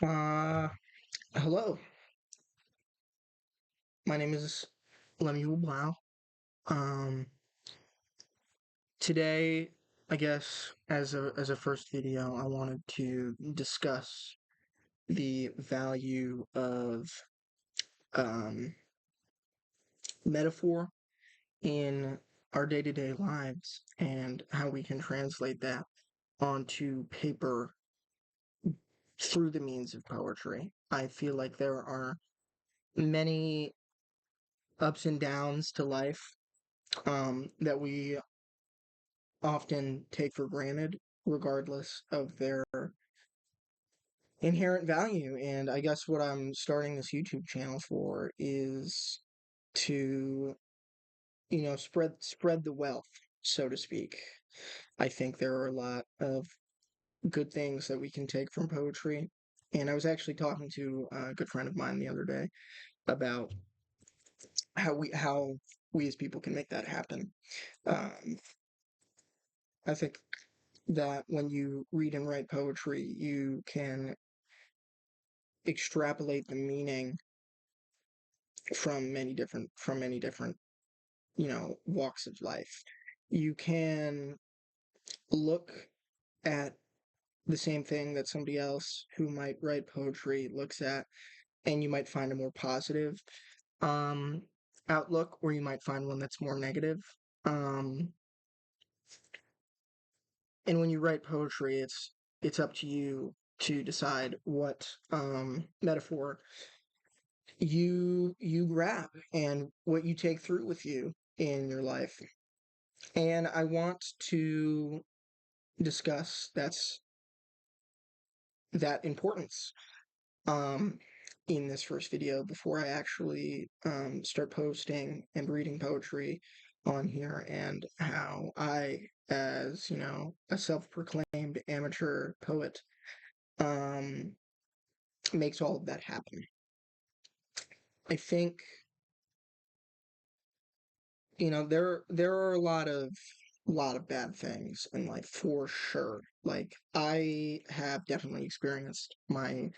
Uh, Hello. My name is Lemuel Blau. Um, Today, I guess as a first video, I wanted to discuss the value of um, metaphor in our day-to-day lives and how we can translate that onto paper through the means of poetry. I feel like there are many ups and downs to life that we often take for granted, regardless of their inherent value. And I guess what I'm starting this YouTube channel for is to, spread the wealth, so to speak. I think there are a lot of good things that we can take from poetry. And I was actually talking to a good friend of mine the other day about how we as people can make that happen. Um, I think that when you read and write poetry, you can extrapolate the meaning from many different walks of life. You can look at the same thing that somebody else who might write poetry looks at, and you might find a more positive um outlook, or you might find one that's more negative. um and when you write poetry, it's up to you to decide what metaphor you grab and what you take through with you in your life. And I want to discuss that importance um in this first video before I actually start posting and reading poetry on here, and how I, as a self-proclaimed amateur poet, um makes all of that happen. I think there are a lot of bad things in life, for sure. Like, I have definitely experienced my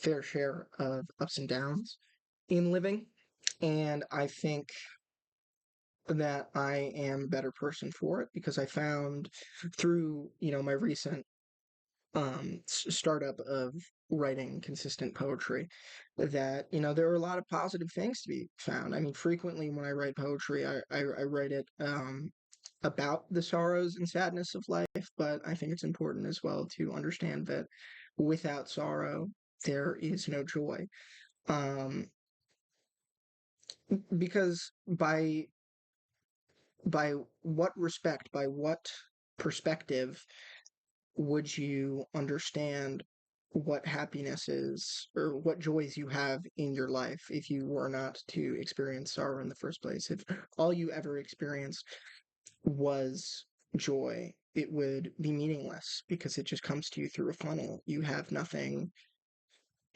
fair share of ups and downs in living, and I think that I am a better person for it, because I found through my recent startup of writing consistent poetry that there are a lot of positive things to be found. I mean, frequently when I write poetry, I write it about the sorrows and sadness of life, but I think it's important as well to understand that without sorrow there is no joy. um because by by what perspective would you understand what happiness is, or what joys you have in your life, if you were not to experience sorrow in the first place? If all you ever experienced was joy, it would be meaningless, because it just comes to you through a funnel. You have nothing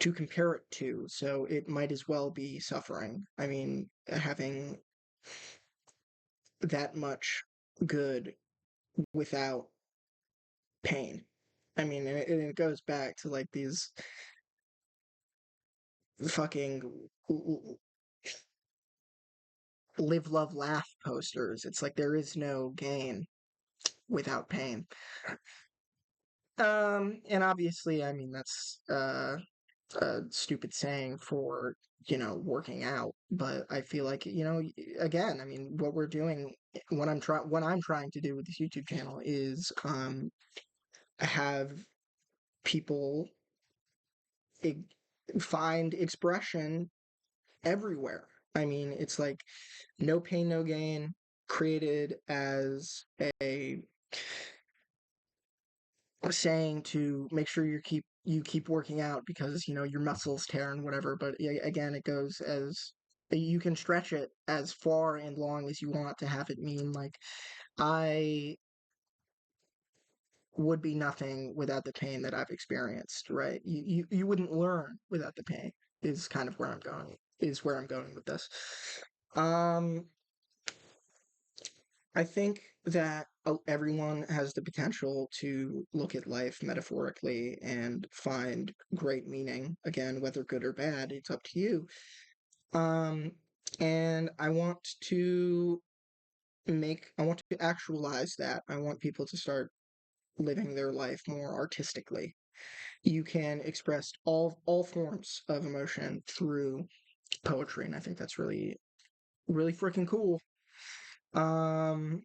to compare it to, so it might as well be suffering. I mean, having that much good without pain. I mean, and it goes back to like these fucking live, love, laugh posters. It's like there is no gain without pain. And obviously, I mean, that's a stupid saying for working out, but I feel like again, I mean, what we're doing, what I'm trying to do with this YouTube channel is have people e- find expression everywhere. I mean, it's like no pain, no gain, created as a saying to make sure you keep working out, because your muscles tear and whatever. But again, it goes as you can stretch it as far and long as you want to have it mean like, I would be nothing without the pain that I've experienced, right? You wouldn't learn without the pain, is kind of where I'm going with this. Um I think that everyone has the potential to look at life metaphorically and find great meaning. Again, whether good or bad, it's up to you. Um, and I want to actualize that. I want people to start living their life more artistically. You can express all forms of emotion through poetry, and I think that's really really freaking cool. Um,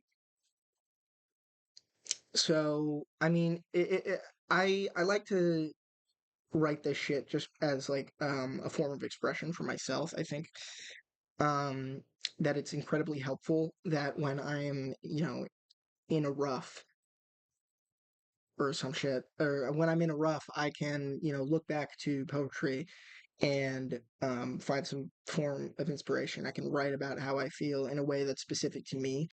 so I mean, I like to write this shit just as like a form of expression for myself. I think um that it's incredibly helpful that when I am, in a rough or some shit, or when I'm in a rough, I can, look back to poetry and find some form of inspiration. I can write about how I feel in a way that's specific to me.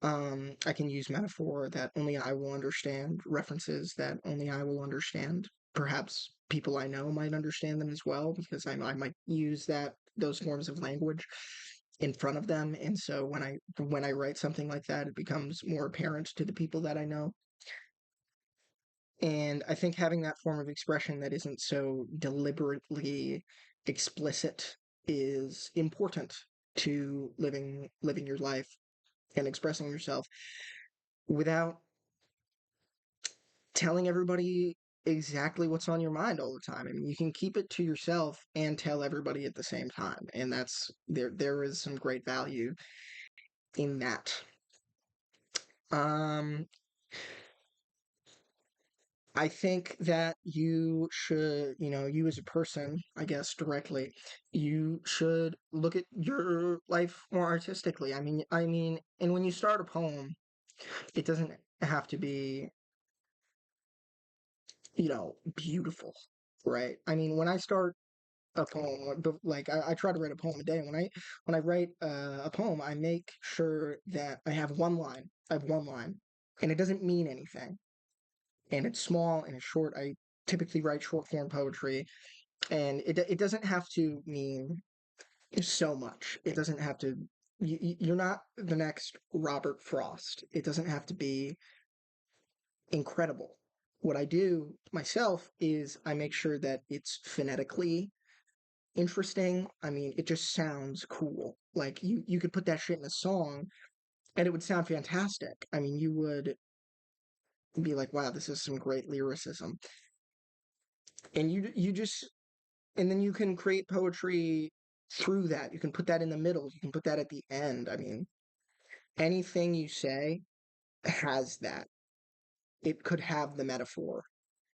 I can use metaphor that only I will understand, references that only I will understand. Perhaps people I know might understand them as well because I might use those forms of language in front of them, and so when I write something like that, it becomes more apparent to the people that I know. And I think having that form of expression that isn't so deliberately explicit is important to living your life and expressing yourself without telling everybody exactly what's on your mind all the time. I mean, you can keep it to yourself and tell everybody at the same time, and there is some great value in that. Um, I think that you should, you as a person, I guess directly, you should look at your life more artistically. And when you start a poem, it doesn't have to be, beautiful, right? I mean, when I start a poem, like I try to write a poem a day. When I write a poem, I make sure that I have one line. I have one line, and it doesn't mean anything, and it's small and it's short. I typically write short form poetry, and it doesn't have to mean so much. It doesn't have to. You're not the next Robert Frost. It doesn't have to be incredible. What I do myself is I make sure that it's phonetically interesting. I mean, it just sounds cool. Like you could put that shit in a song and it would sound fantastic. I mean, you would be like, wow, this is some great lyricism. And you just and then you can create poetry through that. You can put that in the middle. You can put that at the end. I mean, anything you say has that. It could have the metaphor.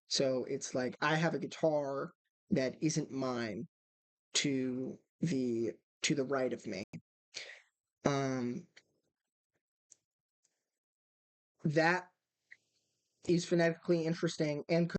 So it's like I have a guitar that isn't mine to the to the right of me. Um, that is phonetically interesting and